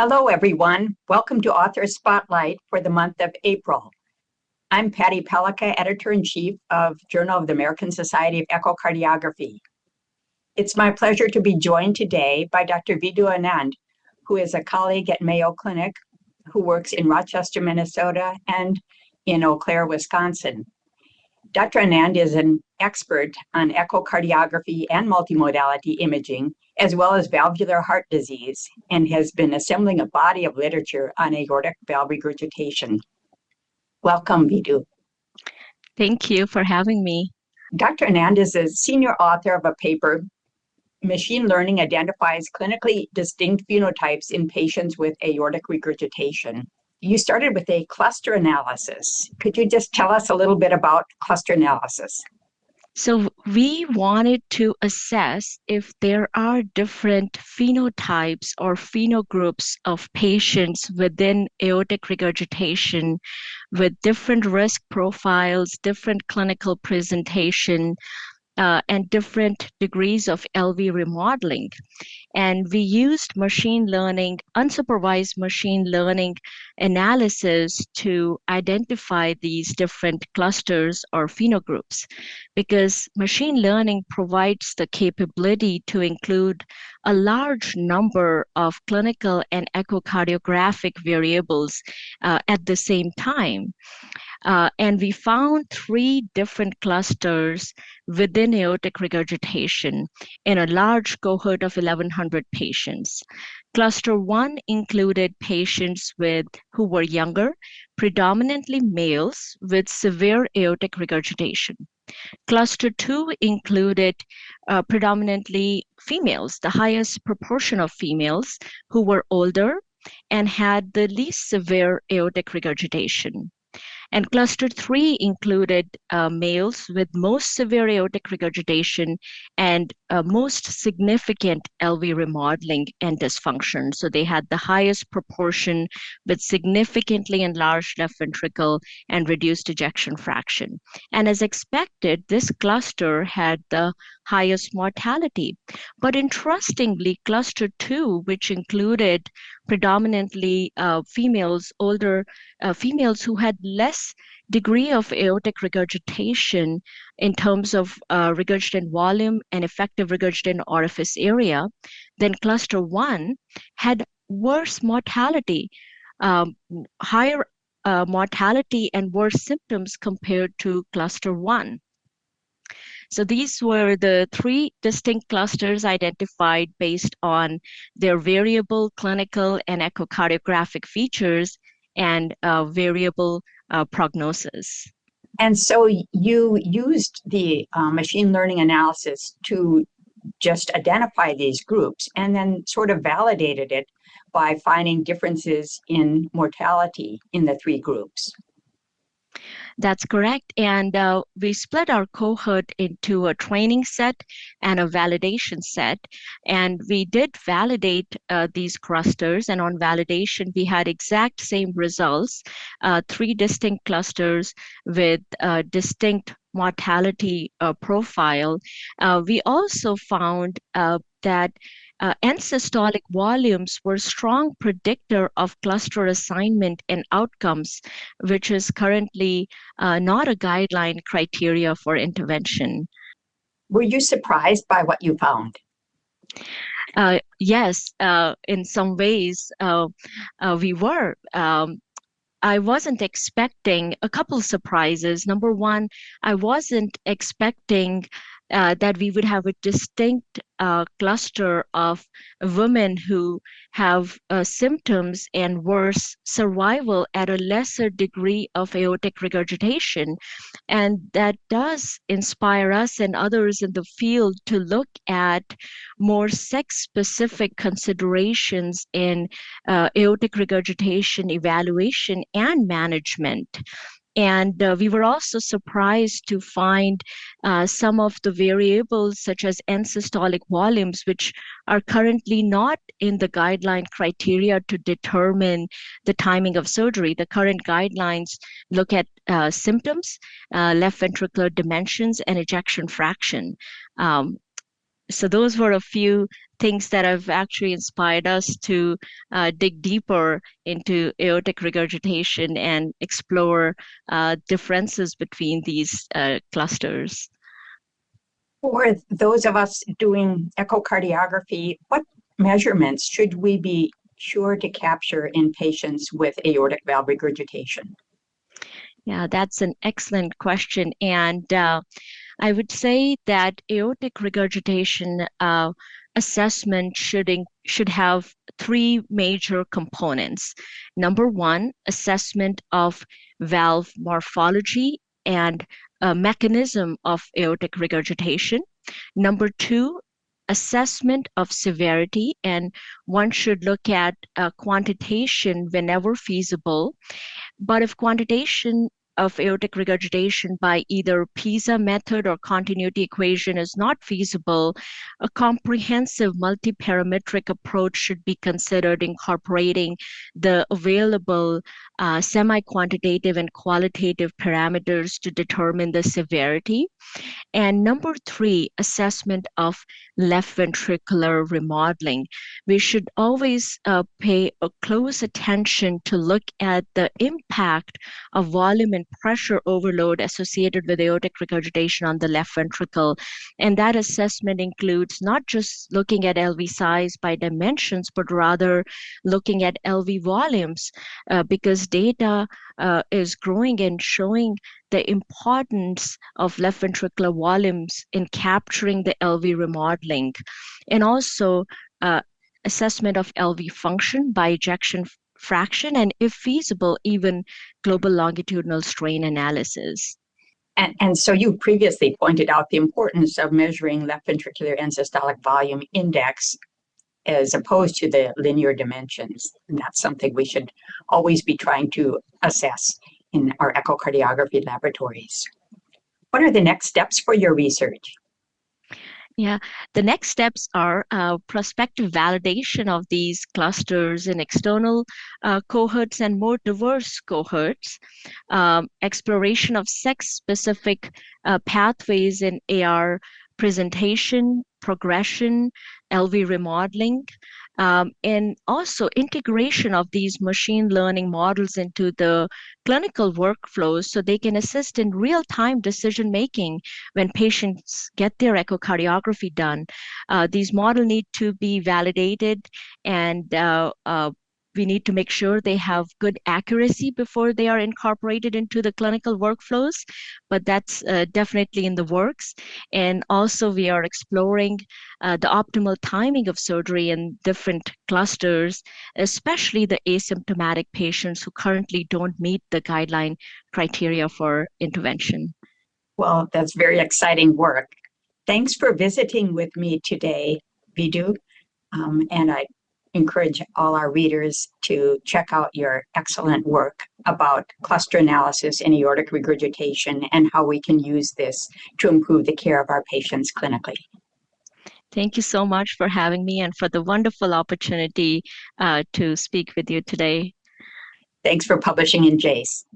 Hello, everyone. Welcome to Author Spotlight for the month of April. I'm Patty Pellikka, Editor-in-Chief of Journal of the American Society of Echocardiography. It's my pleasure to be joined today by Dr. Vidhu Anand, who is a colleague at Mayo Clinic, who works in Rochester, Minnesota, and in Eau Claire, Wisconsin. Dr. Anand is an expert on echocardiography and multimodality imaging, as well as valvular heart disease, and has been assembling a body of literature on aortic valve regurgitation. Welcome, Vidhu. Thank you for having me. Dr. Anand is a senior author of a paper, Machine Learning Identifies Clinically Distinct Phenotypes in Patients with Aortic Regurgitation. You started with a cluster analysis. Could you just tell us a little bit about cluster analysis? So we wanted to assess if there are different phenotypes or phenogroups of patients within aortic regurgitation with different risk profiles, different clinical presentation, and different degrees of LV remodeling. And we used machine learning, unsupervised machine learning analysis to identify these different clusters or phenogroups, because machine learning provides the capability to include a large number of clinical and echocardiographic variables at the same time. And we found 3 different clusters within aortic regurgitation in a large cohort of 1,100 patients. Cluster 1 included patients who were younger, predominantly males with severe aortic regurgitation. Cluster 2 included predominantly females, the highest proportion of females who were older and had the least severe aortic regurgitation. And cluster 3 included males with most severe aortic regurgitation and most significant LV remodeling and dysfunction. So they had the highest proportion with significantly enlarged left ventricle and reduced ejection fraction. And as expected, this cluster had the highest mortality. But interestingly, cluster 2, which included predominantly females, older females who had less degree of aortic regurgitation in terms of regurgitant volume and effective regurgitant orifice area, then cluster 1 had worse mortality, higher mortality and worse symptoms compared to cluster 1. So these were the 3 distinct clusters identified based on their variable clinical and echocardiographic features and variable prognosis. And so you used the machine learning analysis to just identify these groups and then sort of validated it by finding differences in mortality in the 3 groups. That's correct. And we split our cohort into a training set and a validation set. And we did validate these clusters. And on validation, we had exact same results, 3 distinct clusters with distinct mortality profile. We also found that end systolic volumes were a strong predictor of cluster assignment and outcomes, which is currently not a guideline criteria for intervention. Were you surprised by what you found? Yes, in some ways we were. I wasn't expecting a couple surprises. Number one, I wasn't expecting that we would have a distinct cluster of women who have symptoms and worse survival at a lesser degree of aortic regurgitation. And that does inspire us and others in the field to look at more sex-specific considerations in aortic regurgitation evaluation and management. And we were also surprised to find some of the variables such as end systolic volumes, which are currently not in the guideline criteria to determine the timing of surgery. The current guidelines look at symptoms, left ventricular dimensions, and ejection fraction. So those were a few things that have actually inspired us to dig deeper into aortic regurgitation and explore differences between these clusters. For those of us doing echocardiography, what measurements should we be sure to capture in patients with aortic valve regurgitation? Yeah, that's an excellent question. And I would say that aortic regurgitation assessment should have three major components. Number one, assessment of valve morphology and mechanism of aortic regurgitation. Number two, assessment of severity, and one should look at quantitation whenever feasible. But if quantitation of aortic regurgitation by either PISA method or continuity equation is not feasible, a comprehensive multiparametric approach should be considered, incorporating the available semi-quantitative and qualitative parameters to determine the severity. And number three, assessment of left ventricular remodeling. We should always pay a close attention to look at the impact of volume and pressure overload associated with aortic regurgitation on the left ventricle. And that assessment includes not just looking at LV size by dimensions, but rather looking at LV volumes, because data is growing and showing the importance of left ventricular volumes in capturing the LV remodeling, and also assessment of LV function by ejection fraction, and if feasible, even global longitudinal strain analysis. And so you previously pointed out the importance of measuring left ventricular end systolic volume index as opposed to the linear dimensions. And that's something we should always be trying to assess in our echocardiography laboratories. What are the next steps for your research? Yeah, the next steps are prospective validation of these clusters in external cohorts and more diverse cohorts, exploration of sex-specific pathways in AR presentation, progression, LV remodeling, and also integration of these machine learning models into the clinical workflows so they can assist in real-time decision making when patients get their echocardiography done. These models need to be validated, and we need to make sure they have good accuracy before they are incorporated into the clinical workflows, but that's definitely in the works. And also we are exploring the optimal timing of surgery in different clusters, especially the asymptomatic patients who currently don't meet the guideline criteria for intervention. Well, that's very exciting work. Thanks for visiting with me today, Vidhu. And I encourage all our readers to check out your excellent work about cluster analysis in aortic regurgitation and how we can use this to improve the care of our patients clinically. Thank you so much for having me and for the wonderful opportunity to speak with you today. Thanks for publishing in JASE.